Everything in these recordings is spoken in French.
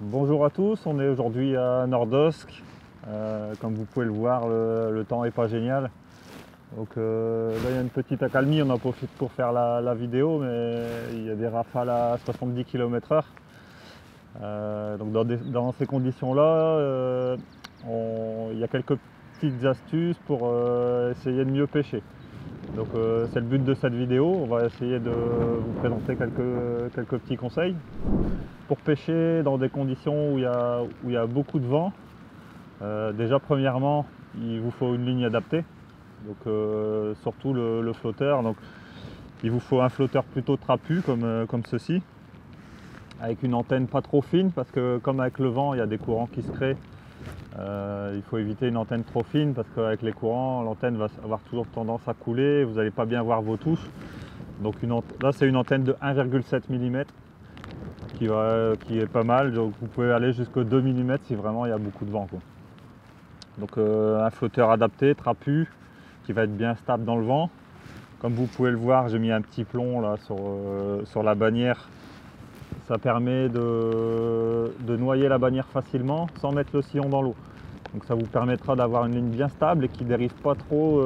Bonjour à tous, on est aujourd'hui à Nordosk. Comme vous pouvez le voir, le temps n'est pas génial. Donc là il y a une petite accalmie, on en profite pour faire la vidéo, mais il y a des rafales à 70 km/h. Donc dans ces conditions-là, il y a quelques petites astuces pour essayer de mieux pêcher. Donc c'est le but de cette vidéo, on va essayer de vous présenter quelques petits conseils. Pour pêcher dans des conditions où il y a beaucoup de vent, déjà premièrement, il vous faut une ligne adaptée, donc surtout le flotteur. Donc, il vous faut un flotteur plutôt trapu comme ceci, avec une antenne pas trop fine, parce que comme avec le vent, il y a des courants qui se créent. Il faut éviter une antenne trop fine, parce qu'avec les courants, l'antenne va avoir toujours tendance à couler, vous n'allez pas bien voir vos touches. Donc là, c'est une antenne de 1,7 mm. Qui est pas mal, donc vous pouvez aller jusqu'à 2 mm si vraiment il y a beaucoup de vent, quoi. Donc un flotteur adapté, trapu, qui va être bien stable dans le vent. Comme vous pouvez le voir, j'ai mis un petit plomb là sur la bannière. Ça permet de noyer la bannière facilement sans mettre le sillon dans l'eau. Donc ça vous permettra d'avoir une ligne bien stable et qui ne dérive pas trop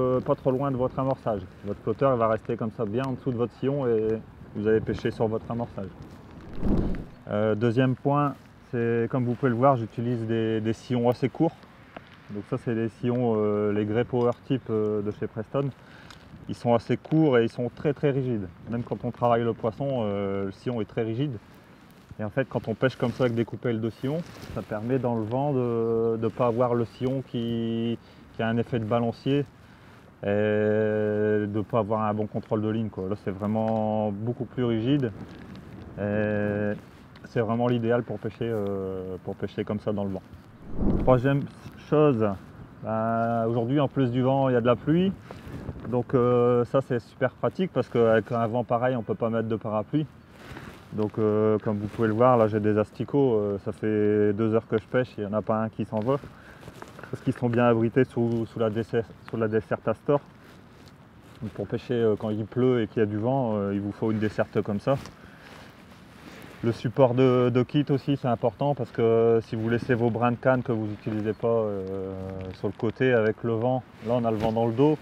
loin de votre amorçage. Votre flotteur va rester comme ça bien en dessous de votre sillon et vous allez pêcher sur votre amorçage. Deuxième point, c'est comme vous pouvez le voir, j'utilise des sillons assez courts. Donc ça c'est les sillons, les Grey Power Type de chez Preston. Ils sont assez courts et ils sont très rigides. Même quand on travaille le poisson, le sillon est très rigide. Et en fait quand on pêche comme ça avec des coupelles de sillon, ça permet dans le vent de ne pas avoir le sillon qui a un effet de balancier et de ne pas avoir un bon contrôle de ligne, quoi. Là c'est vraiment beaucoup plus rigide. C'est vraiment l'idéal pour pêcher comme ça dans le vent. Troisième chose, aujourd'hui en plus du vent il y a de la pluie, donc ça c'est super pratique parce qu'avec un vent pareil on ne peut pas mettre de parapluie. Donc comme vous pouvez le voir, là j'ai des asticots, ça fait 2 heures que je pêche, il n'y en a pas un qui s'en va parce qu'ils sont bien abrités sous la desserte Astor. Donc pour pêcher quand il pleut et qu'il y a du vent, il vous faut une desserte comme ça. Le support de kit aussi c'est important parce que si vous laissez vos brins de canne que vous n'utilisez pas sur le côté avec le vent, là on a le vent dans le dos,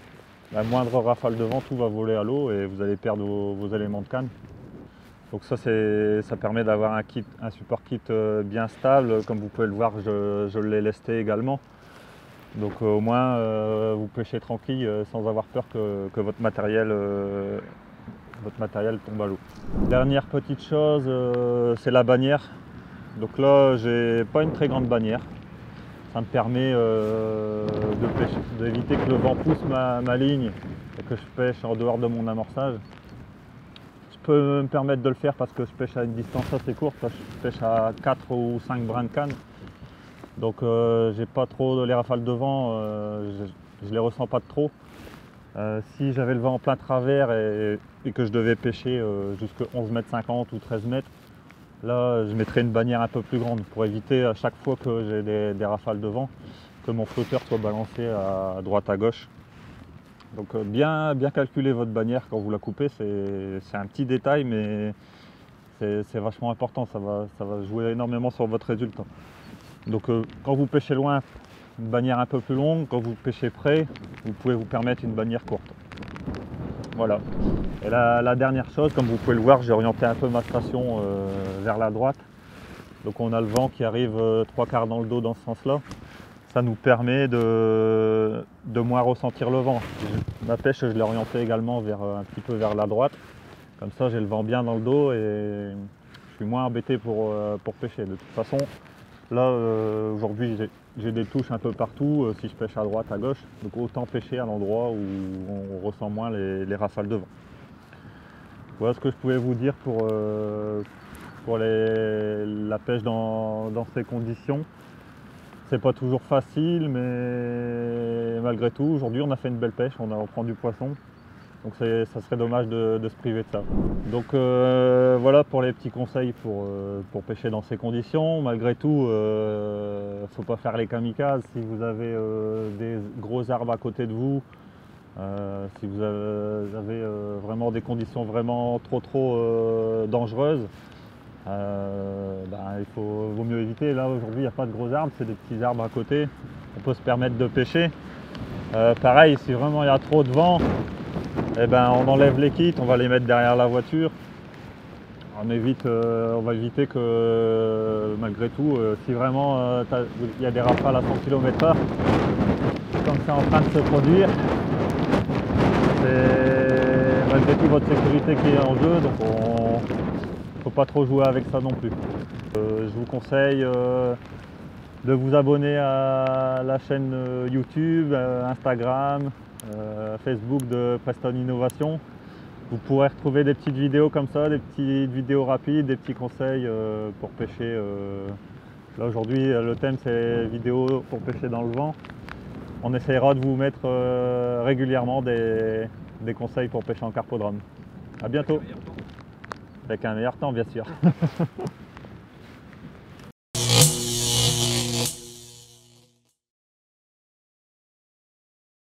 la moindre rafale de vent tout va voler à l'eau et vous allez perdre vos éléments de canne. Donc ça permet d'avoir un support kit bien stable, comme vous pouvez le voir je l'ai lesté également. Donc au moins vous pêchez tranquille sans avoir peur que votre matériel tombe à l'eau. Dernière petite chose, c'est la bannière. Donc là, j'ai pas une très grande bannière. Ça me permet d'éviter que le vent pousse ma ligne et que je pêche en dehors de mon amorçage. Je peux me permettre de le faire parce que je pêche à une distance assez courte, parce que je pêche à 4 ou 5 brins de canne. Donc j'ai pas trop les rafales de vent, je les ressens pas de trop. Si j'avais le vent en plein travers et que je devais pêcher jusqu'à 11,50 m ou 13 mètres, là je mettrais une bannière un peu plus grande pour éviter à chaque fois que j'ai des rafales de vent que mon flotteur soit balancé à droite à gauche. Donc bien calculer votre bannière quand vous la coupez, c'est un petit détail mais c'est vachement important, ça va jouer énormément sur votre résultat. Donc quand vous pêchez loin, une bannière un peu plus longue, quand vous pêchez près, vous pouvez vous permettre une bannière courte. Voilà. Et la dernière chose, comme vous pouvez le voir, j'ai orienté un peu ma station vers la droite. Donc on a le vent qui arrive 3/4 dans le dos dans ce sens-là. Ça nous permet de moins ressentir le vent. Ma pêche, je l'ai orientée également un petit peu vers la droite. Comme ça, j'ai le vent bien dans le dos et je suis moins embêté pour pêcher. De toute façon, là, aujourd'hui, j'ai des touches un peu partout si je pêche à droite, à gauche. Donc autant pêcher à l'endroit où on ressent moins les rafales de vent. Voilà ce que je pouvais vous dire pour la pêche dans ces conditions. C'est pas toujours facile, mais malgré tout, aujourd'hui on a fait une belle pêche, on reprend du poisson. Donc ça serait dommage de se priver de ça. Donc voilà pour les petits conseils pour pêcher dans ces conditions. Malgré tout, faut pas faire les kamikazes. Si vous avez des gros arbres à côté de vous, si vous avez vraiment des conditions vraiment trop dangereuses, Vaut mieux éviter. Là aujourd'hui il n'y a pas de gros arbres, c'est des petits arbres à côté, on peut se permettre de pêcher. Pareil, si vraiment il y a trop de vent, on enlève les kits, on va les mettre derrière la voiture. On va éviter que malgré tout, si vraiment il y a des rafales à 100 km/h, comme c'est en train de se produire, c'est malgré tout votre sécurité qui est en jeu, donc il ne faut pas trop jouer avec ça non plus. Je vous conseille de vous abonner à la chaîne YouTube, Instagram, Facebook de Preston Innovation. Vous pourrez retrouver des petites vidéos comme ça, des petites vidéos rapides, des petits conseils pour pêcher. Là aujourd'hui le thème c'est vidéo pour pêcher dans le vent. On essaiera de vous mettre régulièrement des conseils pour pêcher en carpodrome. A bientôt. Avec un meilleur temps bien sûr.